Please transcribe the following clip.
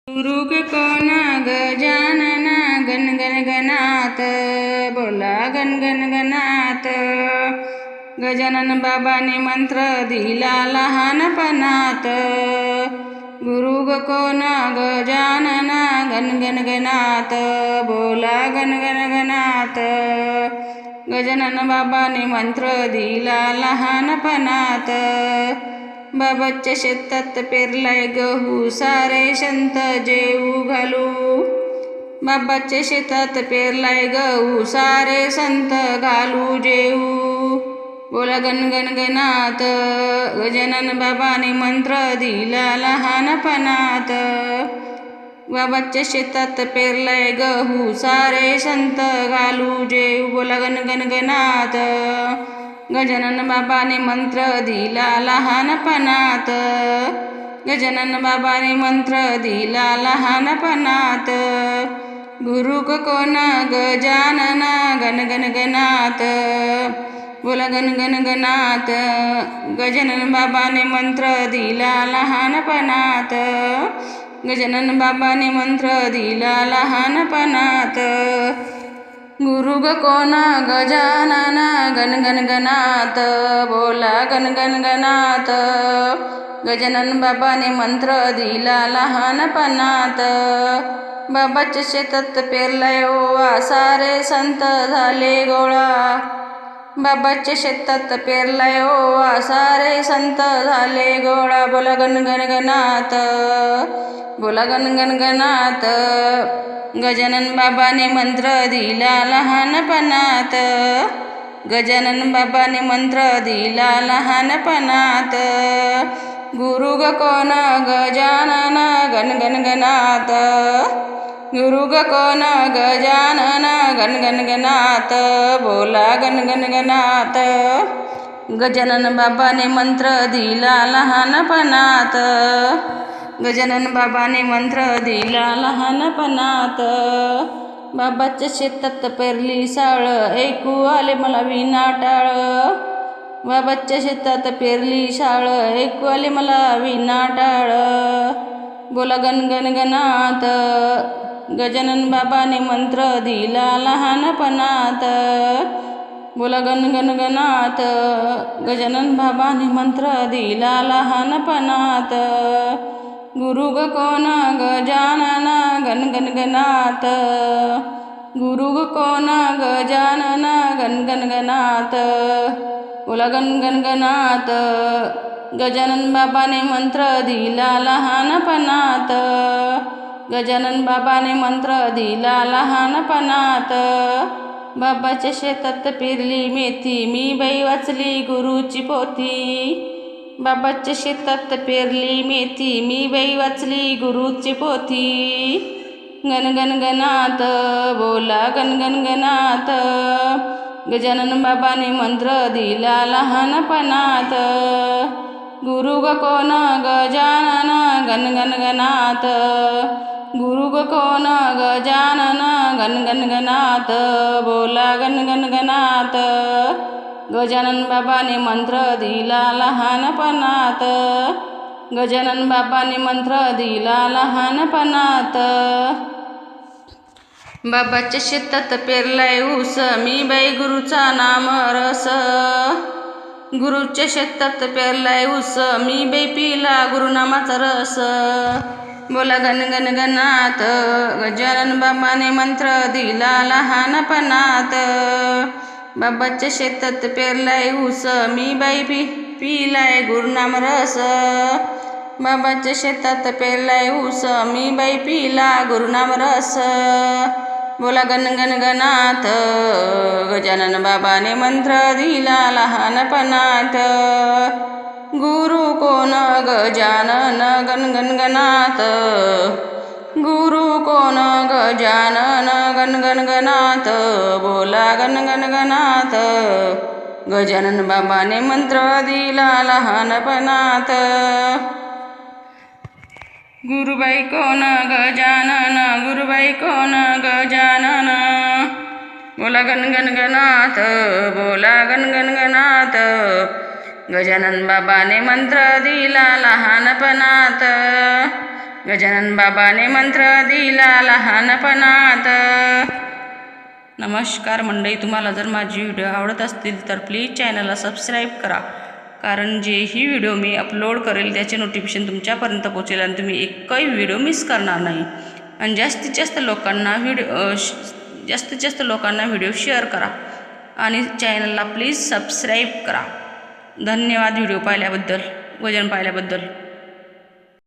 गुरु कोण गजानन गण गण गणात बोला गण गण गणात। गजानन बाबाने मंत्र दिला लहानपणात। गुरु कोण गजानन गण गण गणात बोला गण गण गणात। गजानन बाबाने मंत्र दिला लहानपणात। बाबाच्या शेतात पेरलाय गहू सारे संत जेऊ घालू। बाबाच्या शेतात पेरलाय गहू सारे संत घालू जेऊ। बोला गण गण गणात। गजानन बाबाने मंत्र दिला लहानपणात। बाबाच्या शेतात पेरलाय गहू सारे संत घालू जेऊ। बोला गण गण गणात। गजानन बाबाने मंत्र दिला लहानपणात। गजानन बाबाने मंत्र दिला लहानपणात। गुरु कोण गजानन गण गण गणात बोला गण गण गणात। गजानन बाबाने मंत्र दिला लहानपणात। गजानन बाबाने मंत्र दिला लहानपणात। गुरु कोण गजानन गण गण गणात बोला गण गण गणात। गजानन बाबाने मंत्र दिला लहानपणात। बाबाच्या शेतात पेरलाय ओवा सारे संत झाले गोळा। बाबाच्या शेतात पेरलाय ओवा सारे संत झाले गोळा। बोला गण गण गणात बोला गण गण गणात। गजानन बाबाने मंत्र दिला लहानपणात। गजानन बाबाने मंत्र दिला लहानपणात। गुरु कोण गजानन गण गण गणात। गुरु कोण गजानन गण गण गणात बोला गण गण गणात। गजानन बाबाने मंत्र दिला लहानपणात। गजानन बाबाने मंत्र दिला लहानपणात। बाबाच्या शेतात पेरली साळ ऐकू आले मला विना टाळ। बाबाच्या शेतात पेरली साळ ऐकू आले मला विना टाळ। बोला गण गण गणात। गजानन बाबाने मंत्र दिला लहानपणात। बोला गण गण गणात। गजानन बाबाने मंत्र दिला लहानपणात। गुरु कोण गजानन गण गण गणात। गुरु कोण गजानन गण गण गणात बोला गण गण गणात। गजानन बाबाने मंत्र दिला लहानपणात। गजानन बाबाने मंत्र दिला लहानपणात। बाबाच्या शेतात पेरली मेथी मी बाई वाचली गुरुची पोथी। बाबाच्या शेतात पेरली मेथी मी बाई वाचली गुरुची पोथी। गण गण गणात बोला गण गण गणात। गजानन बाबाने मंत्र दिला लहानपणात। गुरु कोण गजानन गण गण गणात। गुरु कोण गजानन गण गण गणात बोला गण गण गणात। गजानन बाबाने मंत्र दिला लहानपणात। गजानन बाबाने मंत्र दिला लहानपणात। बाबाच्या शेतात पेरलाय ऊस मी बाई गुरुचा नाम रस। गुरुच्या शेतात पेरलाय ऊस मी बाई पिला गुरुनामाचा रस। बोला गण गण गणात। गजानन बाबाने मंत्र दिला लहानपणात। बाबाच्या शेतात पेरलाय ऊस मी बाई पिलाय गुरुनाम रस। बाबाच्या शेतात पेरलाय ऊस मी बाई पिला गुरुनाम रस। बोला गण गण गणात। गजानन बाबाने मंत्र दिला लहानपणात। गुरु कोण गजानन गण गण गणात। गुरु कोण गजानन गण गण गणात बोला गण गण गणात। गजानन बाबाने मंत्र दिला लहानपणात। गुरुबाई कोण गजानन गुरुबाई कोण गजानन बोला गण गण गणात बोला गण गण गणात। गजानन बाबाने मंत्र दिला लहानपणात। गजानन बाबाने मंत्र दिला लहानपणात. नमस्कार मंडळी, तुम्हाला जर माझी व्हिडिओ आवडत असतील तर प्लीज चॅनलला सबस्क्राईब करा, कारण जेही व्हिडिओ मी अपलोड करेल त्याचे नोटिफिकेशन तुमच्यापर्यंत पोहोचेल आणि तुम्ही एकही व्हिडिओ मिस करणार नाही. आणि जास्तीत जास्त लोकांना व्हिडिओ शेअर करा आणि चॅनलला प्लीज सबस्क्राईब करा. धन्यवाद व्हिडिओ पाहिल्याबद्दल, भजन पाहिल्याबद्दल.